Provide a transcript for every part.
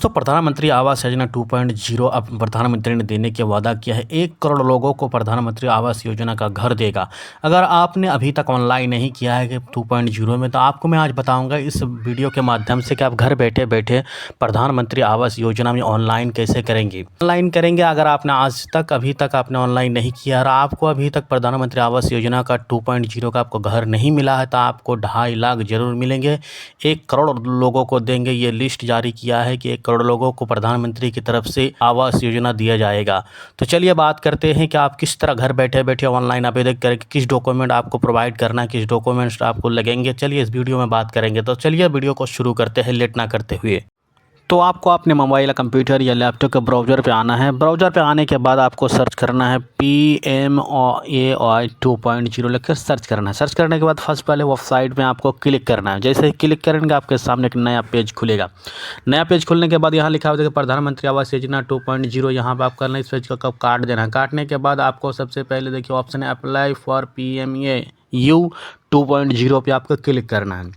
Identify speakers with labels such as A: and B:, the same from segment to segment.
A: दोस्तों, प्रधानमंत्री आवास योजना 2.0 अब प्रधानमंत्री ने देने के वादा किया है। 1 करोड़ लोगों को प्रधानमंत्री आवास योजना का घर देगा। अगर आपने अभी तक ऑनलाइन नहीं किया है कि 2.0 में, तो आपको मैं आज बताऊंगा इस वीडियो के माध्यम से कि आप घर बैठे बैठे प्रधानमंत्री आवास योजना में ऑनलाइन कैसे करेंगे। ऑनलाइन करेंगे अगर आपने आज तक अभी तक आपने ऑनलाइन नहीं किया और आपको अभी तक प्रधानमंत्री आवास योजना का 2.0 का आपको घर नहीं मिला है, तो आपको 2.5 लाख जरूर मिलेंगे। 1 करोड़ लोगों को देंगे। ये लिस्ट जारी किया है कि 1 करोड़ लोगों को प्रधानमंत्री की तरफ से आवास योजना दिया जाएगा। तो चलिए बात करते हैं कि आप किस तरह घर बैठे बैठे ऑनलाइन आवेदन करेंगे, किस डॉक्यूमेंट आपको प्रोवाइड करना है, किस डॉक्यूमेंट्स आपको लगेंगे। चलिए इस वीडियो में बात करेंगे। तो चलिए वीडियो को शुरू करते हैं लेट ना करते हुए। तो आपको अपने मोबाइल या कंप्यूटर या लैपटॉप के ब्राउज़र पे आना है। ब्राउज़र पे आने के बाद आपको सर्च करना है PMAY 2.0 लिखकर सर्च करना है। सर्च करने के बाद फर्स्ट वाले वेबसाइट में आपको क्लिक करना है। जैसे ही क्लिक करेंगे आपके सामने एक नया पेज खुलेगा। नया पेज खुलने के बाद यहाँ लिखा हुआ है प्रधानमंत्री आवास योजना 2.0। यहाँ पर आप करना है, इस पेज को कब काट देना है। काटने के बाद आपको सबसे पहले देखिए ऑप्शन है अप्लाई फॉर PMAY 2.0 पे आपको क्लिक करना है।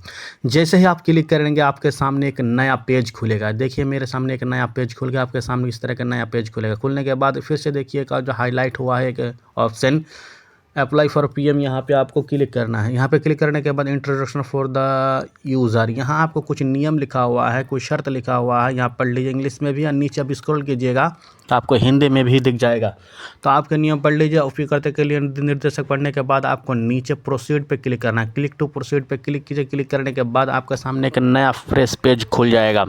A: जैसे ही आप क्लिक करेंगे आपके सामने एक नया पेज खुलेगा। देखिए मेरे सामने एक नया पेज खुल गया। आपके सामने इस तरह का नया पेज खुलेगा। खुलने के बाद फिर से देखिएगा जो हाईलाइट हुआ है एक ऑप्शन अप्लाई फॉर PM, यहाँ पे आपको क्लिक करना है। यहाँ पे क्लिक करने के बाद इंट्रोडक्शन फॉर द यूज़र, यहाँ आपको कुछ नियम लिखा हुआ है, कुछ शर्त लिखा हुआ है। यहाँ पढ़ लीजिए, इंग्लिश में भी, और नीचे आप स्क्रॉल कीजिएगा तो आपको हिंदी में भी दिख जाएगा। तो आपके नियम पढ़ लीजिए। उपयोग करते के लिए निर्देशक पढ़ने के बाद आपको नीचे प्रोसीड पे क्लिक करना है। क्लिक टू प्रोसीड पे क्लिक कीजिए। क्लिक करने के बाद आपके सामने एक नया फ्रेश पेज खुल जाएगा।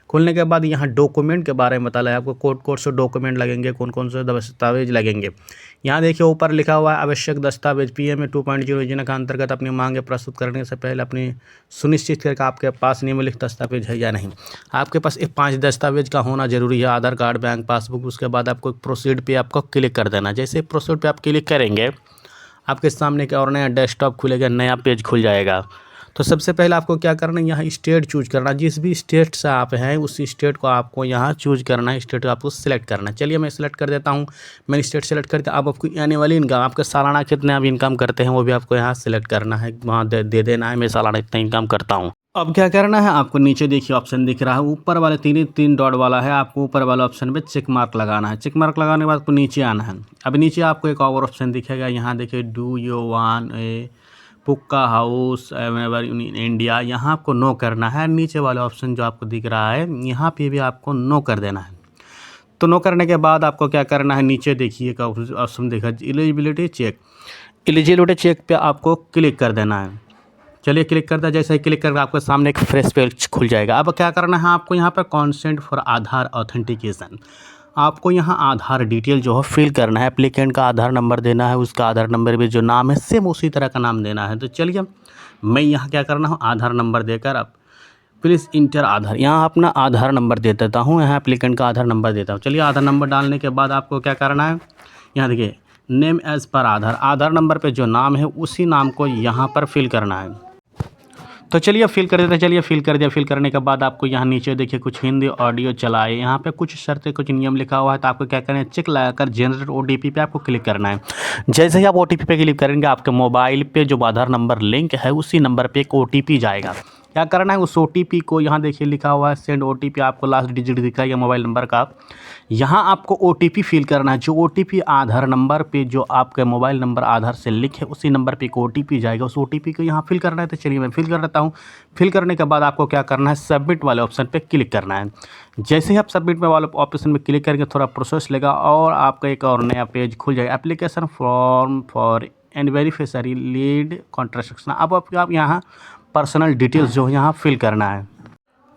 A: खुलने के बाद यहाँ डॉक्यूमेंट के बारे में बताया है आपको, कौन से डॉक्यूमेंट लगेंगे, कौन कौन से दस्तावेज लगेंगे। यहाँ देखिए ऊपर लिखा हुआ है आवश्यक दस्तावेज। PMAY 2.0 योजना के अंतर्गत अपनी मांगे प्रस्तुत करने से पहले अपनी सुनिश्चित करके आपके पास निम्नलिखित दस्तावेज है या नहीं। आपके पास 5 दस्तावेज का होना जरूरी है, आधार कार्ड, बैंक पासबुक। उसके बाद आपको प्रोसीड पे आपको क्लिक कर देना। जैसे प्रोसीड पे आप क्लिक करेंगे आपके सामने एक और नया डेस्कटॉप खुलेगा, नया पेज खुल जाएगा। तो सबसे पहले आपको क्या करना है, यहाँ स्टेट चूज करना। जिस भी स्टेट से आप हैं उसी स्टेट को आपको यहाँ चूज करना है, स्टेट को आपको सिलेक्ट करना है। चलिए मैं सिलेक्ट कर देता हूँ। मैंने स्टेट सेलेक्ट करके अब आपको एनुअल इनकम, आपके सालाना कितने आप इनकम करते हैं वो भी आपको यहाँ सिलेक्ट करना है, वहाँ दे देना है मैं सालाना इतना इनकम करता हूँ। अब क्या करना है, आपको नीचे देखिए ऑप्शन दिख रहा है, ऊपर वाले 3 डॉट वाला है, आपको ऊपर वाले ऑप्शन पे चेक मार्क लगाना है। चेक मार्क लगाने के बाद आपको नीचे आना है। अब नीचे आपको एक और ऑप्शन दिखेगा, यहाँ देखिए do you want a pukka house in India, यहाँ आपको नो करना है। नीचे वाले ऑप्शन जो आपको दिख रहा है यहाँ पे भी आपको नो कर देना है। तो नो करने के बाद आपको क्या करना है, नीचे देखिए का ऑप्शन देखा एलिजिबिलिटी चेक। एलिजिबिलिटी चेक पे आपको क्लिक कर देना है। चलिए क्लिक करता है। जैसे ही क्लिक करके आपके सामने एक फ्रेश पेज खुल जाएगा। अब क्या करना है आपको, यहाँ पर कॉन्सेंट फॉर आधार ऑथेंटिकेशन, आपको यहाँ आधार डिटेल जो है फिल करना है। एप्लीकेंट का आधार नंबर देना है, उसका आधार नंबर भी जो नाम है सेम उसी तरह का नाम देना है। तो चलिए मैं यहाँ क्या करना हूँ, आधार नंबर देकर अब प्लीज़ इंटर आधार, यहाँ अपना आधार नंबर दे देता हूँ। यहाँ एप्लीकेंट का आधार नंबर देता हूँ। चलिए आधार नंबर डालने के बाद आपको क्या करना है, यहाँ देखिए नेम एज़ पर आधार, आधार नंबर पे जो नाम है उसी नाम को यहाँ पर फिल करना है। तो चलिए फिल कर देते हैं। चलिए फिल कर दिया। फिल करने के बाद आपको यहाँ नीचे देखिए कुछ हिंदी ऑडियो चलाए, यहाँ पे कुछ शर्तें कुछ नियम लिखा हुआ है। तो आपको क्या करना है, चेक लगाकर जनरेट OTP पे आपको क्लिक करना है। जैसे ही आप OTP पे क्लिक करेंगे आपके मोबाइल पे जो आधार नंबर लिंक है उसी नंबर पे एक OTP जाएगा। क्या करना है, उस OTP को यहाँ देखिए लिखा हुआ है सेंड OTP, आपको लास्ट डिजिट दिखाएगा मोबाइल नंबर का। यहाँ आपको OTP फिल करना है। जो OTP आधार नंबर पे जो आपके मोबाइल नंबर आधार से लिंक है उसी नंबर पे एक OTP जाएगा, उस OTP को यहाँ फिल करना है। तो चलिए मैं फिल कर देता हूँ। फिल करने के बाद आपको क्या करना है, सबमिट वाले ऑप्शन पे क्लिक करना है। जैसे ही आप सबमिट वाले ऑप्शन में क्लिक करेंगे थोड़ा प्रोसेस लेगा और आपका एक और नया पेज खुल जाएगा, application form for and beneficiary lead contraction. अब आप यहाँ पर्सनल डिटेल्स जो है यहाँ फिल करना है।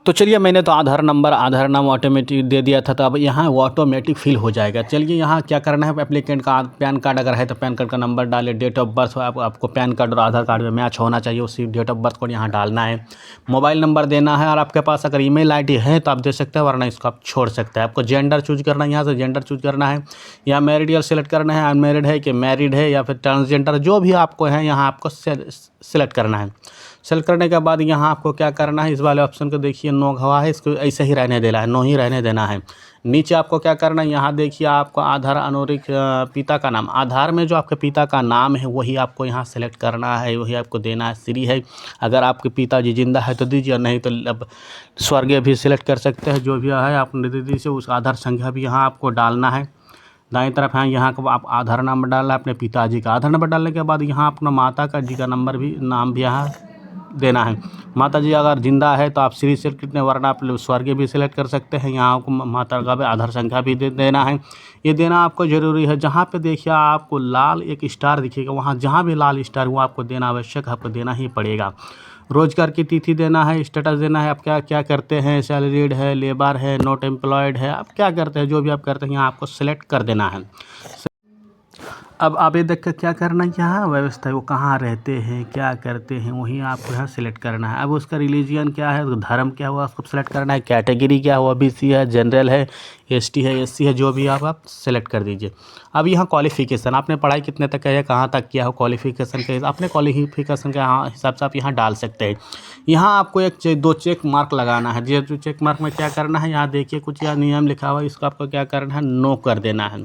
A: तो चलिए मैंने तो आधार नाम ऑटोमेटिक दे दिया था, तो अब यहाँ ऑटोमेटिक फिल हो जाएगा। चलिए यहाँ क्या करना है, एप्लीकेंट का पैन कार्ड अगर है तो पैन कार्ड का नंबर डालें, डेट ऑफ बर्थ आपको पैन कार्ड और आधार कार्ड में मैच होना चाहिए, उसी डेट ऑफ बर्थ को यहाँ डालना है। मोबाइल नंबर देना है और आपके पास अगर ईमेल आईडी है तो आप दे सकते हैं, वरना इसको आप छोड़ सकते हैं। आपको जेंडर चूज करना है, यहाँ से जेंडर चूज करना है। यहाँ मैरिड सेलेक्ट करना है, अनमैरिड है कि मैरिड है या फिर ट्रांसजेंडर, जो भी आपको है यहाँ आपको सेलेक्ट करना है। सेलेक्ट करने के बाद यहाँ आपको क्या करना है, इस वाले ऑप्शन को देखिए, नो गवाह है, इसको ऐसे ही रहने देना है, नो ही रहने देना है। नीचे आपको क्या करना है, यहाँ देखिए आपको आधार अनुरिक पिता का नाम, आधार में जो आपके पिता का नाम है वही आपको यहाँ सेलेक्ट करना है, वही आपको देना है। श्री है, अगर आपके पिताजी जिंदा है तो दीजिए, नहीं तो अब स्वर्गीय भी सिलेक्ट कर सकते हैं, जो भी है आपने दे दीजिए। उस आधार संख्या भी यहाँ आपको डालना है। दाएं तरफ है, यहाँ को आप आधार नंबर डालना है अपने पिताजी का। आधार नंबर डालने के बाद यहाँ अपना माता का जी का नंबर भी, नाम भी यहाँ देना है। माता जी अगर जिंदा है तो आप श्री सेलेक्ट करने, वरना आप स्वर्गीय भी सिलेक्ट कर सकते हैं। यहाँ आपको माता का भी आधार संख्या भी देना है। ये देना आपको ज़रूरी है। जहाँ पे देखिए आपको लाल एक स्टार दिखेगा, वहाँ जहाँ भी लाल स्टार वो आपको देना आवश्यक, आपको देना ही पड़ेगा। रोजगार की तिथि देना है, स्टेटस देना है, आप क्या क्या करते हैं, सैलरीड है, लेबर है, नॉट एम्प्लॉयड है, आप क्या करते हैं, जो भी आप करते हैं यहाँ आपको सेलेक्ट कर देना है। अब आवेदक का क्या करना है, यहाँ व्यवस्था है, वो कहाँ रहते हैं, क्या करते हैं, वही आपको यहाँ सिलेक्ट करना है। अब उसका रिलीजियन क्या है, धर्म क्या हुआ, उसको सेलेक्ट करना है। कैटेगरी क्या हुआ, BC है, जनरल है, ST है, SC है, जो भी आप सेलेक्ट कर दीजिए। अब यहाँ क्वालिफिकेशन, आपने पढ़ाई कितने तक है, कहाँ तक किया हो, क्वालिफिकेशन के अपने क्वालिफिकेशन के हिसाब से आप यहाँ डाल सकते हैं। यहाँ आपको दो चेक मार्क लगाना है। जो चेक मार्क में क्या करना है, यहाँ देखिए कुछ यहाँ नियम लिखा हुआ है, इसको आपको क्या करना है, नो कर देना है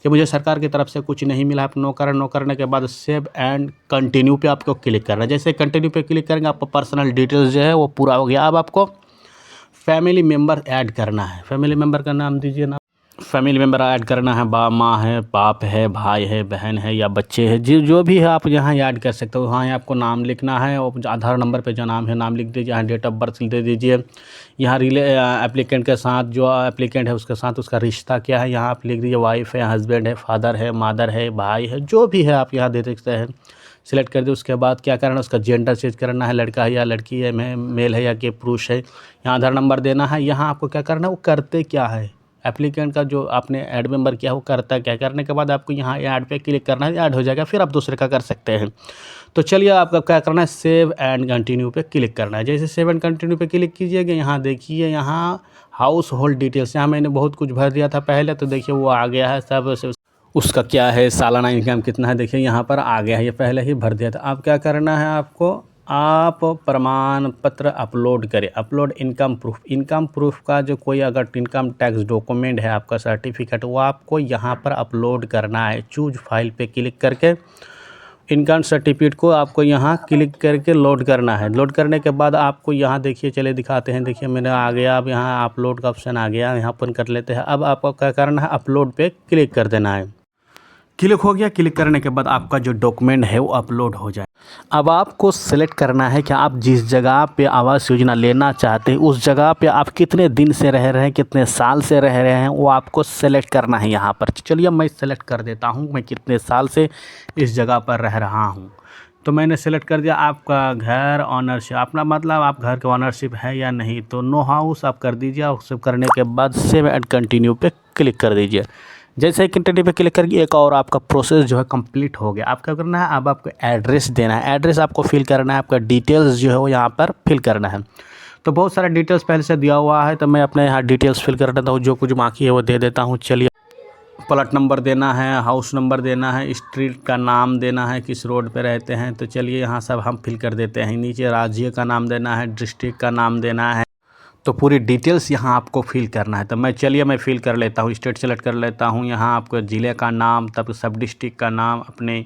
A: कि मुझे सरकार की तरफ से कुछ नहीं मिला। आप नो करने के बाद सेव एंड कंटिन्यू पे आपको क्लिक करना है। जैसे कंटिन्यू पे क्लिक करेंगे आपको पर्सनल डिटेल्स जो है वो पूरा हो गया। अब आपको फैमिली मेम्बर ऐड करना है। फैमिली मेम्बर का नाम दीजिए ना, फैमिली मेम्बर ऐड करना है, माँ है, बाप है, भाई है, बहन है या बच्चे हैं, जो भी है आप यहाँ ऐड कर सकते हो। हाँ, आपको नाम लिखना है और आधार नंबर पे जो नाम है नाम लिख दीजिए। यहाँ डेट ऑफ बर्थ दे दीजिए। यहाँ एप्लीकेंट के साथ, जो एप्लीकेंट है उसके साथ उसका रिश्ता क्या है यहाँ आप लिख दीजिए। वाइफ है, हस्बैंड है, फादर है, मदर है, भाई है, जो भी है आप यहाँ दे सकते हैं। सिलेक्ट कर दिए। उसके बाद क्या करना है, उसका जेंडर चेंज करना है, लड़का है या लड़की है, मेल है या कि पुरुष है। यहाँ आधार नंबर देना है। यहाँ आपको क्या करना है, वो करते क्या है, एप्लीकेंट का जो आपने ऐड मेंबर किया वो करता है क्या। करने के बाद आपको यहाँ ऐड पे क्लिक करना है, ऐड हो जाएगा, फिर आप दूसरे का कर सकते हैं। तो चलिए आपका क्या करना है, सेव एंड कंटिन्यू पे क्लिक करना है। जैसे सेव एंड कंटिन्यू पे क्लिक कीजिएगा, यहाँ देखिए यहाँ हाउस होल्ड डिटेल्स, यहाँ मैंने बहुत कुछ भर दिया था पहले, तो देखिए वो आ गया है सब। उसका क्या है, सालाना इनकम कितना है, देखिए यहाँ पर आ गया है, ये पहले ही भर दिया था। अब क्या करना है आपको, आप प्रमाण पत्र अपलोड करें। Upload income proof, income proof का जो कोई अगर इनकम टैक्स डॉक्यूमेंट है आपका सर्टिफिकेट, वो आपको यहाँ पर अपलोड करना है। चूज फाइल पे क्लिक करके इनकम सर्टिफिकेट को आपको यहाँ क्लिक करके लोड करना है। लोड करने के बाद आपको यहाँ देखिए, चले दिखाते हैं, देखिए मैंने आ गया। अब यहाँ अपलोड का ऑप्शन आ गया, यहाँ पर कर लेते हैं। अब आपको क्या करना है, अपलोड पे क्लिक कर देना है। क्लिक हो गया। क्लिक करने के बाद आपका जो डॉक्यूमेंट है वो अपलोड हो जाए। अब आपको सेलेक्ट करना है कि आप जिस जगह पे आवास योजना लेना चाहते हैं उस जगह पे आप कितने दिन से रह रहे हैं, कितने साल से रह रहे हैं, वो आपको सेलेक्ट करना है यहाँ पर। चलिए मैं सेलेक्ट कर देता हूँ, मैं कितने साल से इस जगह पर रह रहा हूँ। तो मैंने सेलेक्ट कर दिया। आपका घर ऑनरशिप, अपना मतलब आप घर का ऑनरशिप है या नहीं, तो नो हाउस आप कर दीजिए। और सब करने के बाद सेव एंड कंटिन्यू पे क्लिक कर दीजिए। जैसे ही कंटिन्यू पे क्लिक करके एक और आपका प्रोसेस जो है कंप्लीट हो गया। आप क्या करना है, अब आपको एड्रेस देना है। एड्रेस आपको फिल करना है, आपका डिटेल्स जो है वो यहाँ पर फिल करना है। तो बहुत सारा डिटेल्स पहले से दिया हुआ है, तो मैं अपने यहाँ डिटेल्स फिल कर देता हूँ, जो कुछ बाकी है वो दे देता हूँ। चलिए, प्लॉट नंबर देना है, हाउस नंबर देना है, स्ट्रीट का नाम देना है, किस रोड पे रहते हैं, तो चलिए यहाँ सब हम फिल कर देते हैं। नीचे राज्य का नाम देना है, डिस्ट्रिक्ट का नाम देना है, तो पूरी डिटेल्स यहाँ आपको फिल करना है। तो मैं फिल कर लेता हूँ, स्टेट सेलेक्ट कर लेता हूँ। यहाँ आपको ज़िले का नाम, तब सब डिस्ट्रिक्ट का नाम, अपने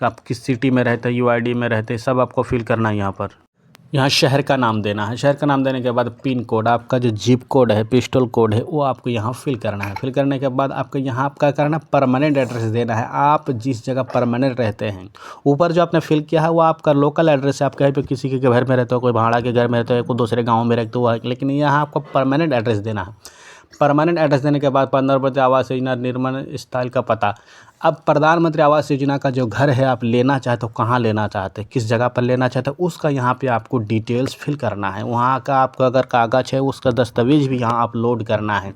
A: आप किस सिटी में रहते हैं, UID में रहते हैं, सब आपको फिल करना है। यहाँ पर यहाँ शहर का नाम देना है। शहर का नाम देने के बाद पिन कोड, आपका जो जिप कोड है, पिस्टल कोड है, वो आपको यहाँ फिल करना है। फिल करने के बाद आपको यहाँ आपका करना है, परमानेंट एड्रेस देना है। आप जिस जगह परमानेंट रहते हैं, ऊपर जो आपने फिल किया है वो आपका लोकल एड्रेस है। आप कहीं पे किसी के घर में रहते हो, कोई भाड़ा के घर में रहते हो, कोई दूसरे गाँव में रहते हो, लेकिन यहाँ आपको परमानेंट एड्रेस देना है। परमानेंट एड्रेस देने के बाद प्रधानमंत्री आवास योजना निर्माण स्थल का पता। अब प्रधानमंत्री आवास योजना का जो घर है आप लेना चाहते हो, कहाँ लेना चाहते हैं, किस जगह पर लेना चाहते हो, उसका यहाँ पे आपको डिटेल्स फिल करना है। वहाँ का आपका अगर कागज़ है उसका दस्तावेज भी यहाँ अपलोड करना है।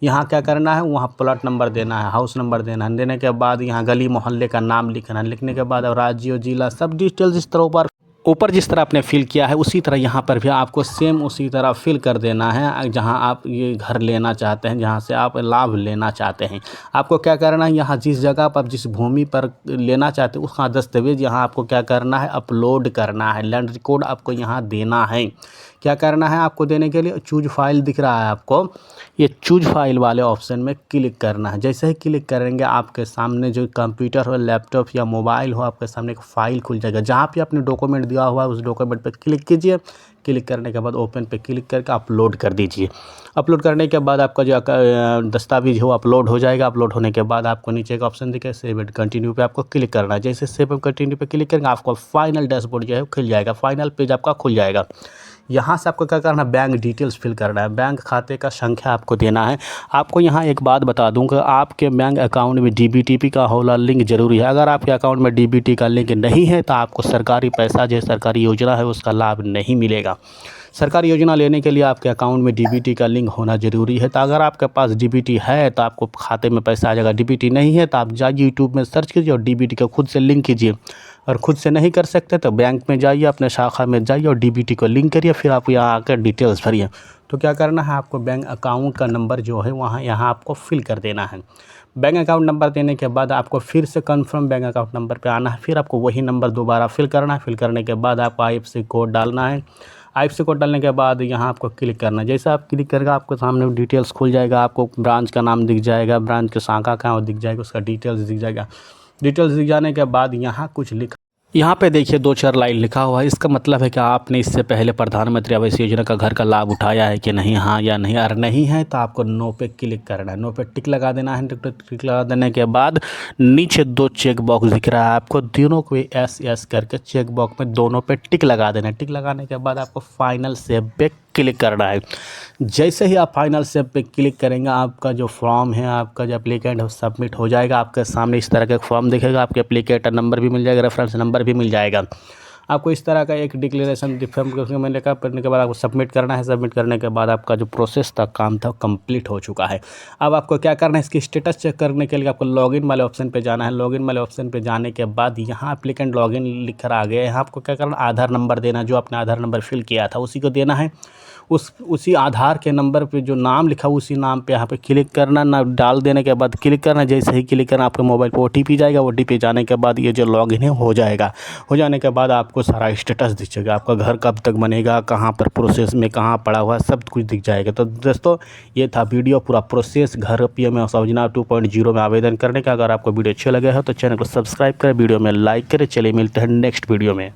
A: यहाँ क्या करना है, वहाँ प्लॉट नंबर देना है, हाउस नंबर देना है। देने के बाद यहाँ गली मोहल्ले का नाम लिखना है। लिखने के बाद अब राज्य और जिला सब डिटेल्स इस तरह ऊपर ऊपर जिस तरह आपने फिल किया है उसी तरह यहाँ पर भी आपको सेम उसी तरह फिल कर देना है। जहाँ आप ये घर लेना चाहते हैं, जहाँ से आप लाभ लेना चाहते हैं, आपको क्या करना है, यहाँ जिस जगह पर जिस भूमि पर लेना चाहते हैं उसका दस्तावेज यहाँ आपको क्या करना है, अपलोड करना है। लैंड रिकॉर्ड आपको यहाँ देना है। क्या करना है आपको देने के लिए, चूज फाइल दिख रहा है आपको, ये चूज फाइल वाले ऑप्शन में क्लिक करना है। जैसे ही क्लिक करेंगे आपके सामने जो कंप्यूटर हो, लैपटॉप या मोबाइल हो, आपके सामने एक फ़ाइल खुल जाएगा। जहाँ पे अपने डॉक्यूमेंट दिया हुआ है उस डॉक्यूमेंट पे क्लिक कीजिए। क्लिक करने के बाद ओपन पे क्लिक करके अपलोड कर दीजिए। अपलोड करने के बाद आपका जो दस्तावेज हो अपलोड हो जाएगा। अपलोड होने के बाद आपको नीचे का ऑप्शन दिखेगा सेव एंड कंटिन्यू पे आपको क्लिक करना है। जैसे सेव एंड कंटिन्यू पे क्लिक करेंगे आपको फाइनल डैशबोर्ड जो है खुल जाएगा, फाइनल पेज आपका खुल जाएगा। यहाँ से आपको क्या करना है, बैंक डिटेल्स फिल करना है। बैंक खाते का संख्या आपको देना है। आपको यहाँ एक बात बता दूं कि आपके बैंक अकाउंट में डीबीटी का होला लिंक जरूरी है। अगर आपके अकाउंट में डीबीटी का लिंक नहीं है तो आपको सरकारी पैसा जो सरकारी योजना है उसका लाभ नहीं मिलेगा। सरकारी योजना लेने के लिए आपके अकाउंट में डीबीटी का लिंक होना ज़रूरी है। तो अगर आपके पास डीबीटी है तो आपको खाते में पैसा आ जाएगा। डीबीटी नहीं है तो आप जाइए यूट्यूब में सर्च कीजिए और डीबीटी का खुद से लिंक कीजिए। और खुद से नहीं कर सकते तो बैंक में जाइए, अपने शाखा में जाइए और डीबीटी को लिंक करिए, फिर आप यहाँ आकर डिटेल्स भरिए। तो क्या करना है आपको, बैंक अकाउंट का नंबर जो है यहाँ आपको फिल कर देना है। बैंक अकाउंट नंबर देने के बाद आपको फिर से कंफर्म बैंक अकाउंट नंबर पे आना है। फिर आपको वही नंबर दोबारा फिल करना है। फिल करने के बाद आपको IFSC कोड डालना है। IFSC कोड डालने के बाद यहाँ आपको क्लिक करना है। जैसे आप क्लिक करेगा आपको सामने डिटेल्स खुल जाएगा। आपको ब्रांच का नाम दिख जाएगा, ब्रांच के शाखा कहाँ वो दिख जाएगा, उसका डिटेल्स दिख जाएगा। डिटेल्स दिख जाने के बाद यहाँ कुछ लिखा, यहाँ पे देखिए 2-4 लाइन लिखा हुआ है। इसका मतलब है कि आपने इससे पहले प्रधानमंत्री आवास योजना का घर का लाभ उठाया है कि नहीं, हाँ या नहीं। अगर नहीं है तो आपको नो पे क्लिक करना है। नो पे टिक लगा देना है। टिक लगा देने के बाद नीचे 2 चेक बॉक्स दिख रहा है आपको, दोनों को yes करके चेक बॉक्स में दोनों पे टिक लगा देना है। टिक लगाने के बाद आपको फाइनल सेव पे क्लिक करना है। जैसे ही आप फाइनल सेव पे क्लिक करेंगे आपका जो फॉर्म है, आपका जो एप्लीकेंट है सबमिट हो जाएगा। आपके सामने इस तरह का फॉर्म दिखेगा, आपके एप्लीकेटर नंबर भी मिल जाएगा, रेफरेंस नंबर भी मिल जाएगा। आपको इस तरह का एक डिक्लेरेशन फॉर्म में लेकर पढ़ने के बाद आपको सबमिट करना है। सबमिट करने के बाद आपका जो प्रोसेस था, काम था, कंप्लीट हो चुका है। अब आपको क्या करना है, इसकी स्टेटस चेक करने के लिए आपको लॉगिन वाले ऑप्शन पे जाना है। लॉगिन वाले ऑप्शन पे जाने के बाद यहाँ एप्लीकेंट लॉगिन लिख कर आ गया है। यहाँ आपको क्या करना, आधार नंबर देना, जो आपने आधार नंबर फिल किया था उसी को देना है। उसी आधार के नंबर पे जो नाम लिखा उसी नाम पे यहाँ पे क्लिक करना, ना डाल देने के बाद क्लिक करना। जैसे ही क्लिक करना आपके मोबाइल पे OTP जाएगा। OTP जाने के बाद ये जो लॉगिन है हो जाएगा। हो जाने के बाद आपको सारा स्टेटस दिखेगा, आपका घर कब तक बनेगा, कहाँ पर प्रोसेस में कहाँ पड़ा हुआ है, सब कुछ दिख जाएगा। तो दोस्तों ये था वीडियो, पूरा प्रोसेस घर PM आवास योजना 2.0 में आवेदन करने का। अगर आपको वीडियो अच्छे लगे हो तो चैनल को सब्सक्राइब करें, वीडियो में लाइक करें। चलिए मिलते हैं नेक्स्ट वीडियो में।